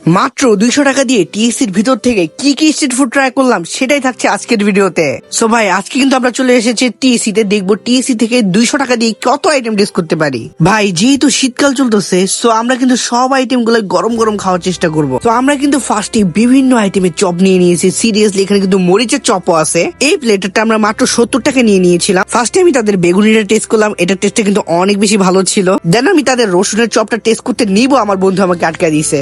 মাত্র 200 টাকা দিয়ে টিএসসির ভিতর থেকে কি কি স্ট্রিট ফুড ট্রাই করলাম সেটাই থাকছে আজকের ভিডিওতে। সো ভাই আজকে কিন্তু আমরা চলে এসেছি টিএসসি তে, দেখবো টিএসসি থেকে 200 টাকা দিয়ে কত আইটেম টেস্ট করতে পারি। ভাই যেহেতু শীতকাল চলতেছে, সো আমরা কিন্তু সব আইটেম গুলো গরম গরম খাওয়ার চেষ্টা করব। তো আমরা কিন্তু ফার্স্টে বিভিন্ন আইটেমের চপ নিয়ে নিয়েছি। সিরিয়াসলি এখানে কিন্তু মরিচের চপও আছে। এই প্লেটারটা আমরা মাত্র 70 টাকা নিয়ে নিয়েছিলাম। ফার্স্টে আমি তাদের বেগুনিটা টেস্ট করলাম, এটা টেস্টটা কিন্তু অনেক বেশি ভালো ছিল। দেন আমি তাদের রসুনের চপটা টেস্ট করতে নিব, আমার বন্ধু আমাকে আটকা দিয়েছে।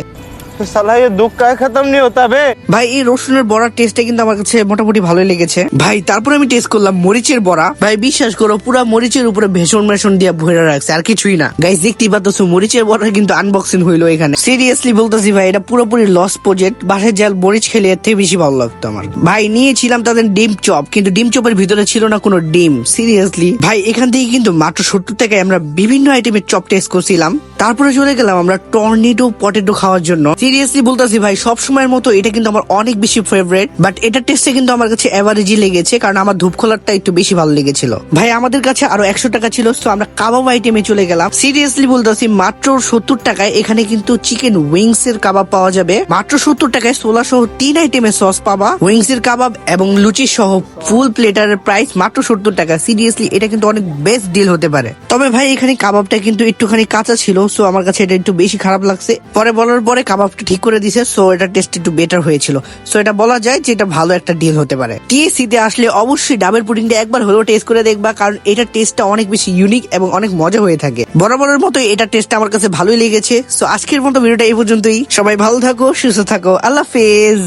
साला ये दुख का खत्म नहीं होता बे। ভাই এই রসুনের বড়ার টেস্টটা কিন্তু আমার কাছে মোটামুটি ভালোই লেগেছে। ভাই তারপর আমি টেস্ট করলাম মরিচের বড়া। ভাই বিশ্বাস করো, পুরো মরিচের উপরে ভেষণ মেশন দিয়ে ভরে রাখছে, আর কিছুই না। গাইস দেখতেই পাচ্ছ মরিচের বড়া কিন্তু আনবক্সিং হইলো এখানে। সিরিয়াসলি বলতেছি ভাই, এটা পুরোপুরি লস প্রজেক্ট। বাসায় জাল মরিচ খেলে এর থেকে বেশি ভালো লাগতো আমার। ভাই নিয়েছিলাম তাদের ডিম চপ, কিন্তু ডিম চপের ভিতরে ছিল না কোনো ডিম। সিরিয়াসলি ভাই এখান থেকে কিন্তু মাত্র 70 টাকায় আমরা বিভিন্ন আইটেমের চপ টেস্ট করছিলাম। তারপরে চলে গেলাম আমরা টর্নেডো পটেটো খাওয়ার জন্য। সিরিয়াসলি বলতেছি ভাই, সব সময়ের মতো এটা কিন্তু আমার অনেক বেশি ফেভারিট, বাট এটা টেস্টে কিন্তু আমার কাছে এভারেজই লেগেছে, কারণ আমার ধূপ খোলারটা একটু বেশি ভালো লেগেছিল। ভাই আমাদের কাছে আরো 100 টাকা ছিল, তো আমরা কাবাব আইটেমে চলে গেলাম। সিরিয়াসলি বলতেছি মাত্র 70 টাকায় এখানে কিন্তু চিকেন উইংস এর কাবাব পাওয়া যাবে। মাত্র 70 টাকায় সোলা সহ 3 আইটেমের সস পাবা, উইংস এর কাবাব এবং লুচি সহ ফুল প্লেটারের প্রাইস মাত্র 70 টাকা। সিরিয়াসলি এটা কিন্তু অনেক বেস্ট ডিল হতে পারে। তবে ভাই এখানে কাবাবটা কিন্তু একটুখানি কাঁচা ছিল, সো আমার কাছে এটা একটু বেশি খারাপ লাগছে। পরে বলার পরে কাবাবটা ঠিক করে দিছে, সো এটা টেস্ট একটু বেটার হয়েছিল। সো এটা বলা যায় যে এটা ভালো একটা ডিল হতে পারে। টিএসসি তে আসলে অবশ্যই ডাবের পুডিংটা একবার হলেও টেস্ট করে দেখবা, কারণ এটা টেস্টটা অনেক বেশি ইউনিক এবং অনেক মজা হয়ে থাকে। বরাবরের মতো এটা টেস্টটা আমার কাছে ভালোই লেগেছে। সো আজকের মতো ভিডিওটা এই পর্যন্তই। সবাই ভালো থাকো, সুস্থ থাকো, আল্লাহ হাফেজ।